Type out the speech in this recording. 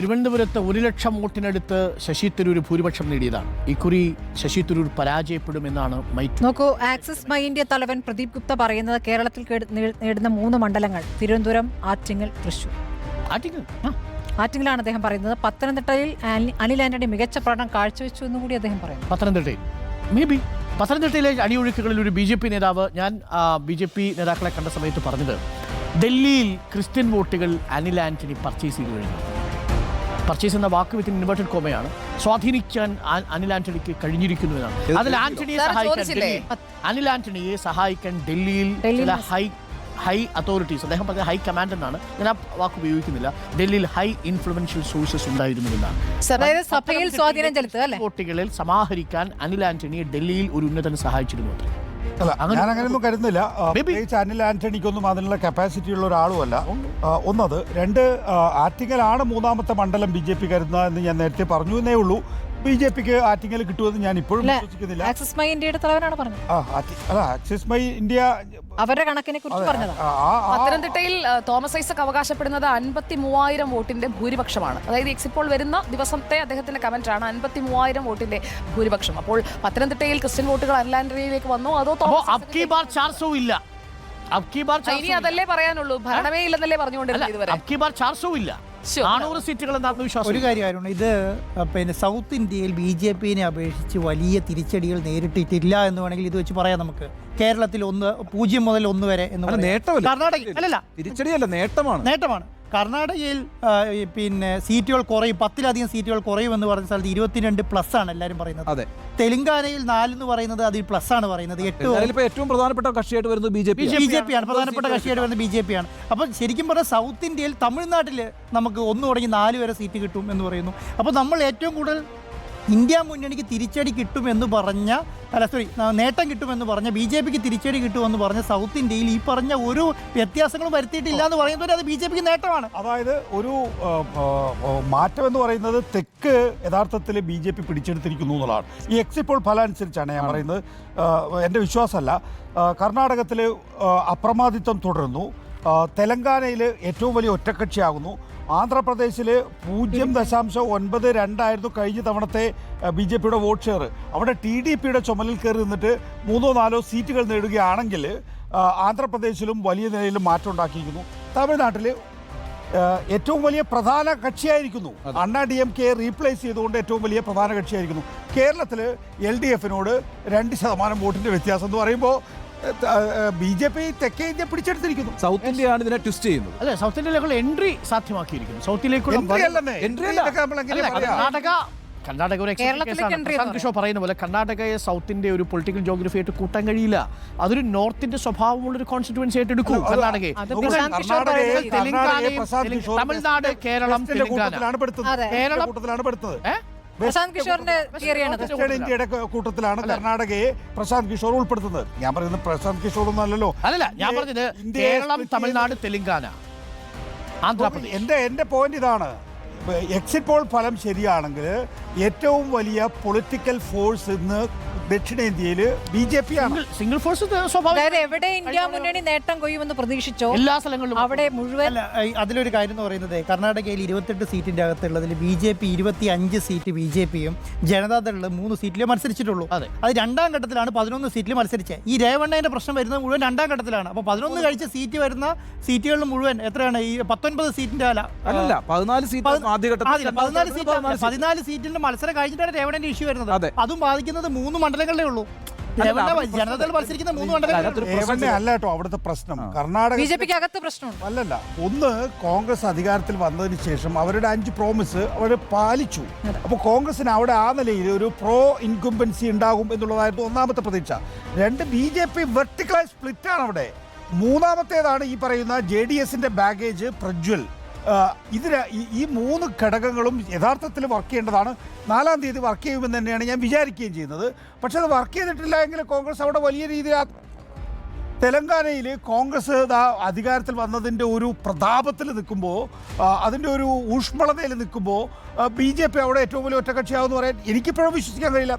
തിരുവനന്തപുരത്ത് 1 ലക്ഷം വോട്ടിനടുത്ത് ശശി തരൂർ ഭൂരിപക്ഷം നേടിയതാണ്. ഇക്കുറി ശശി തരൂർ പരാജയപ്പെടുമെന്നാണ് നോക്കൂ, ആക്സിസ് മൈ ഇന്ത്യ തലവൻ പ്രദീപ് ഗുപ്ത പറയുന്നത് കേരളത്തിൽ നേടുന്ന 3 മണ്ഡലങ്ങൾ തിരുവനന്തപുരം, ആറ്റിങ്ങൽ, തൃശൂർ. ആറ്റിങ്ങലാണ് അദ്ദേഹം പറയുന്നത്. പത്തനംതിട്ടയിൽ അനിൽ ആന്റണി മികച്ച പ്രകടനം കാഴ്ചവെച്ചു എന്നും കൂടി അദ്ദേഹം പറയുന്നു. പത്തനംതിട്ടയിലെ അണിയൊഴുക്കുകളിൽ ഒരു BJP നേതാവ്, ഞാൻ BJP നേതാക്കളെ കണ്ട സമയത്ത് പറഞ്ഞത്, ഡൽഹിയിൽ ക്രിസ്ത്യൻ വോട്ടുകൾ അനിൽ ആന്റണി പർച്ചേസ് ചെയ്തു കഴിഞ്ഞു. പർച്ചേസ് എന്ന വാക്ക് വിത്തിന് ഇൻവേർട്ടഡ് കോമയാണ്. സ്വാധീനിക്കാൻ അനിൽ ആന്റണിക്ക് കഴിഞ്ഞിരിക്കുന്നു എന്നാണ്. അതിൽ അനിൽ ആന്റണിയെ സഹായിക്കാൻ ഡൽഹിയിൽ ചില ഹൈ അതോറിറ്റീസ്, അദ്ദേഹം പറഞ്ഞ ഹൈ കമാൻഡ് എന്നാണ്, ഞാൻ ആ വാക്ക് ഉപയോഗിക്കുന്നില്ല, ഡൽഹിയിൽ ഹൈ ഇൻഫ്ലുവൻഷ്യൽ സോഴ്സസ് ഉണ്ടായിരുന്നു എന്നാണ്. വോട്ടുകളിൽ സമാഹരിക്കാൻ അനിൽ ആന്റണിയെ ഡൽഹിയിൽ ഒരു ഉന്നതൻ സഹായിച്ചിരുന്നു. അല്ല, ഞാൻ അങ്ങനെയൊന്നും കരുതുന്നില്ല. പ്രത്യേകിച്ച് അനിൽ ആന്റണിക്കൊന്നും അതിനുള്ള കപ്പാസിറ്റി ഉള്ള ഒരാളുമല്ല. ഒന്നത്. 2, ആറ്റിങ്ങലാണ് 3ാമത്തെ മണ്ഡലം BJP കരുതുന്നത് എന്ന് ഞാൻ നേരത്തെ പറഞ്ഞു എന്നേ ഉള്ളൂ. BJPക്ക് ആറ്റിങ്ങൽ കിട്ടുമെന്ന് ഞാൻ ഇപ്പോഴും വിശ്വസിക്കുന്നില്ല. ആക്സിസ് മൈ ഇന്ത്യയുടെ തലവനാണ് പറഞ്ഞത്. ആക്സിസ് മൈ ഇന്ത്യ അവരുടെ കണക്കിനെ കുറിച്ച് പറഞ്ഞത്. പത്തനംതിട്ടയിൽ തോമസ് ഐസക് അവകാശപ്പെടുന്നത് 53,000 വോട്ടിന്റെ ഭൂരിപക്ഷമാണ്. അതായത് എക്സിറ്റ് പോൾ വരുന്ന ദിവസത്തെ അദ്ദേഹത്തിന്റെ കമന്റാണ് 53,000 വോട്ടിന്റെ ഭൂരിപക്ഷം. അപ്പോൾ പത്തനംതിട്ടയിൽ ക്രിസ്ത്യൻ വോട്ടുകൾ അനിൽ ആന്റണിയിലേക്ക് വന്നോ അതോ ഇനി അതല്ലേ പറയാനുള്ളൂ, ഭരണമേ ഇല്ലെന്നല്ലേ പറഞ്ഞുകൊണ്ടിരുന്നത് ഇതുവരെ. 400 സീറ്റുകൾ എന്ന ആത്മവിശ്വാസം. ഒരു കാര്യമായിരുന്നു ഇത്, പിന്നെ സൗത്ത് ഇന്ത്യയിൽ BJPനെ അപേക്ഷിച്ച് വലിയ തിരിച്ചടികൾ നേരിട്ടിട്ടില്ല എന്ന് വേണമെങ്കിൽ ഇത് വെച്ച് പറയാം. നമുക്ക് കേരളത്തിൽ 0 മുതൽ 1 വരെ എന്ന് നേട്ടമല്ല, കർണാടക അല്ലല്ല തിരിച്ചടിയല്ല, നേട്ടമാണ്. കർണാടകയിൽ പിന്നെ സീറ്റുകൾ കുറയും, 10ലധികം സീറ്റുകൾ കുറയുമെന്ന് പറഞ്ഞ സ്ഥലത്ത് 22+ ആണ് എല്ലാവരും പറയുന്നത്. അതെ. തെലങ്കാനയിൽ 4 എന്ന് പറയുന്നത് അതിൽ പ്ലസ് ആണ് പറയുന്നത്. 8 ഏറ്റവും പ്രധാനപ്പെട്ട കക്ഷിയായിട്ട് വരുന്നത് BJP ആണ്. പ്രധാനപ്പെട്ട കക്ഷിയായിട്ട് വരുന്നത് BJP ആണ്. അപ്പോൾ ശരിക്കും പറഞ്ഞാൽ സൗത്ത് ഇന്ത്യയിൽ തമിഴ്നാട്ടിൽ നമുക്ക് 1 തുടങ്ങി 4 വരെ സീറ്റ് കിട്ടും എന്ന് പറയുന്നു. അപ്പോൾ നമ്മൾ ഏറ്റവും കൂടുതൽ ഇന്ത്യ മുന്നണിക്ക് തിരിച്ചടി കിട്ടുമെന്ന് പറഞ്ഞ നേട്ടം കിട്ടുമെന്ന് പറഞ്ഞ BJPക്ക് തിരിച്ചടി കിട്ടുമെന്ന് പറഞ്ഞ സൗത്ത് ഇന്ത്യയിൽ ഈ പറഞ്ഞ ഒരു വ്യത്യാസങ്ങളും വരുത്തിയിട്ടില്ല എന്ന് പറയുന്നത് അത് BJPക്ക് നേട്ടമാണ്. അതായത് ഒരു മാറ്റം എന്ന് പറയുന്നത് തെക്ക് യഥാർത്ഥത്തിൽ BJP പിടിച്ചെടുത്തിരിക്കുന്നു എന്നുള്ളതാണ്. ഈ എക്സിറ്റ് പോൾ ഫലം അനുസരിച്ചാണ് ഞാൻ പറയുന്നത്, എൻ്റെ വിശ്വാസമല്ല. കർണാടകത്തിൽ അപ്രമാദിത്വം തുടരുന്നു. തെലങ്കാനയിൽ ഏറ്റവും വലിയ ഒറ്റക്കക്ഷിയാകുന്നു. ആന്ധ്രാപ്രദേശിൽ 0.92 കഴിഞ്ഞ തവണത്തെ BJPയുടെ വോട്ട് ഷെയർ. അവിടെ TDPയുടെ ചുമലിൽ കയറി നിന്നിട്ട് 3-4 സീറ്റുകൾ നേടുകയാണെങ്കിൽ ആന്ധ്രാപ്രദേശിലും വലിയ നിലയിൽ മാറ്റം ഉണ്ടാക്കിയിരിക്കുന്നു. തമിഴ്നാട്ടിൽ ഏറ്റവും വലിയ പ്രധാന കക്ഷിയായിരിക്കുന്നു. അണ്ണാ DMK റീപ്ലേസ് ചെയ്തുകൊണ്ട് ഏറ്റവും വലിയ പ്രധാന കക്ഷിയായിരിക്കുന്നു. കേരളത്തിൽ LDFനോട് 2% വോട്ടിൻ്റെ വ്യത്യാസം എന്ന് പറയുമ്പോൾ BJP തെക്കേ ഇന്ത്യ പിടിച്ചെടുത്തിരിക്കുന്നു. സൗത്ത് ഇന്ത്യയാണ് ഇതിനെ ട്വിസ്റ്റ് ചെയ്യുന്നത്. അതെ, സൗത്ത് ഇന്ത്യയിലേക്കുള്ള എൻട്രി സാധ്യമാക്കിയിരിക്കുന്നു. സൗത്തിലേക്കുള്ള കർണാടക ഒരു പ്രശാന്ത് കിഷോർ പറയുന്ന പോലെ കർണാടകയെ സൗത്തിന്റെ ഒരു പൊളിറ്റിക്കൽ ജോഗ്രഫി ആയിട്ട് കൂട്ടാൻ കഴിയില്ല. അതൊരു നോർത്തിന്റെ സ്വഭാവമുള്ള ഒരു കോൺസ്റ്റിറ്റ്യുവൻസി ആയിട്ട് എടുക്കും. കർണാടകയെ തമിഴ്നാട്, കേരളം, ഇന്ത്യയുടെ കൂട്ടത്തിലാണ് കർണാടകയെ പ്രശാന്ത് കിഷോർ ഉൾപ്പെടുത്തുന്നത്. ഞാൻ പറയുന്നത് പ്രശാന്ത് കിഷോർ ഒന്നും അല്ലല്ലോ. അല്ലല്ല, ഞാൻ പറഞ്ഞത് കേരളം, തമിഴ്നാട്, തെലങ്കാന, ആന്ധ്രാപ്രദേശ്. എന്റെ പോയിന്റ് ഇതാണ്. എക്സിറ്റ് പോൾ ഫലം ശരിയാണെങ്കിൽ ഏറ്റവും വലിയ പൊളിറ്റിക്കൽ ഫോഴ്സ് ഇന്ന് ദക്ഷിണേന്ത്യയിൽ BJP ആണ്. സിംഗിൾ ഫോഴ്സ് എവിടെ ഇന്ത്യ മുന്നണി നേട്ടം കൊയ്യുമെന്ന് പ്രതീക്ഷിച്ചോ എല്ലാ സ്ഥലങ്ങളിലും അവിടെ മുഴുവൻ. അതിലൊരു കാര്യം എന്ന് പറയുന്നത്, കർണാടകയിൽ 28 സീറ്റിന്റെ അകത്തുള്ളതിൽ BJP 25 സീറ്റ് BJPയും ജനതാദളിൽ 3 സീറ്റിലേ മത്സരിച്ചിട്ടുള്ളൂ. അത് 2ാം ഘട്ടത്തിലാണ് 11 സീറ്റിൽ മത്സരിച്ചത്. ഈ രേവണ്ണയുടെ പ്രശ്നം വരുന്നത് മുഴുവൻ 2ാം ഘട്ടത്തിലാണ്. അപ്പോൾ 11 കഴിച്ച സീറ്റ് വരുന്ന സീറ്റുകളിൽ മുഴുവൻ എത്രയാണ്? ഈ 19 സീറ്റിന്റെ അല്ല 14 സീറ്റിന്റെ മത്സരം കഴിഞ്ഞിട്ടാണ് രേവണ്ണന്റെ ഇഷ്യൂ വരുന്നത്. അതും ബാധിക്കുന്നത് 3 മണ്ഡലങ്ങളിലേ ഉള്ളൂ. ജനതകൾ മത്സരിക്കുന്ന 3 മണ്ഡലങ്ങൾ അല്ല കേട്ടോ അവിടുത്തെ പ്രശ്നം. കർണാടക BJPക്ക് അകത്ത് പ്രശ്നമുണ്ട്. അല്ലല്ല, ഒന്ന് കോൺഗ്രസ് അധികാരത്തിൽ വന്നതിന് ശേഷം അവരുടെ 5 പ്രോമിസ് അവർ പാലിച്ചു. അപ്പോൾ കോൺഗ്രസിന് അവിടെ ആ നിലയിൽ ഒരു പ്രോ ഇൻകംബൻസി ഉണ്ടാകും എന്നുള്ളതായിരുന്നു ഒന്നാമത്തെ പ്രതീക്ഷ. 2, BJP വെർട്ടിക്കലായി സ്പ്ലിറ്റാണ് അവിടെ. മൂന്നാമത്തേതാണ് ഈ പറയുന്ന JDSന്റെ ബാഗേജ് പ്രജ്വൽ. ഈ 3 ഘടകങ്ങളും യഥാർത്ഥത്തിൽ വർക്ക് ചെയ്യേണ്ടതാണ്. 4-ാം തീയതി വർക്ക് ചെയ്യുമെന്ന് തന്നെയാണ് ഞാൻ വിചാരിക്കുകയും ചെയ്യുന്നത്. പക്ഷെ അത് വർക്ക് ചെയ്തിട്ടില്ല എങ്കിൽ കോൺഗ്രസ് അവിടെ വലിയ രീതിയിൽ തെലങ്കാനയിൽ കോൺഗ്രസ് അധികാരത്തിൽ വന്നതിൻ്റെ ഒരു പ്രതാപത്തിൽ നിൽക്കുമ്പോൾ, അതിൻ്റെ ഒരു ഊഷ്മളതയിൽ നിൽക്കുമ്പോൾ BJP അവിടെ ഏറ്റവും വലിയ ഒറ്റക്കക്ഷിയാവെന്ന് പറയാൻ എനിക്കിപ്പോഴും വിശ്വസിക്കാൻ കഴിയില്ല.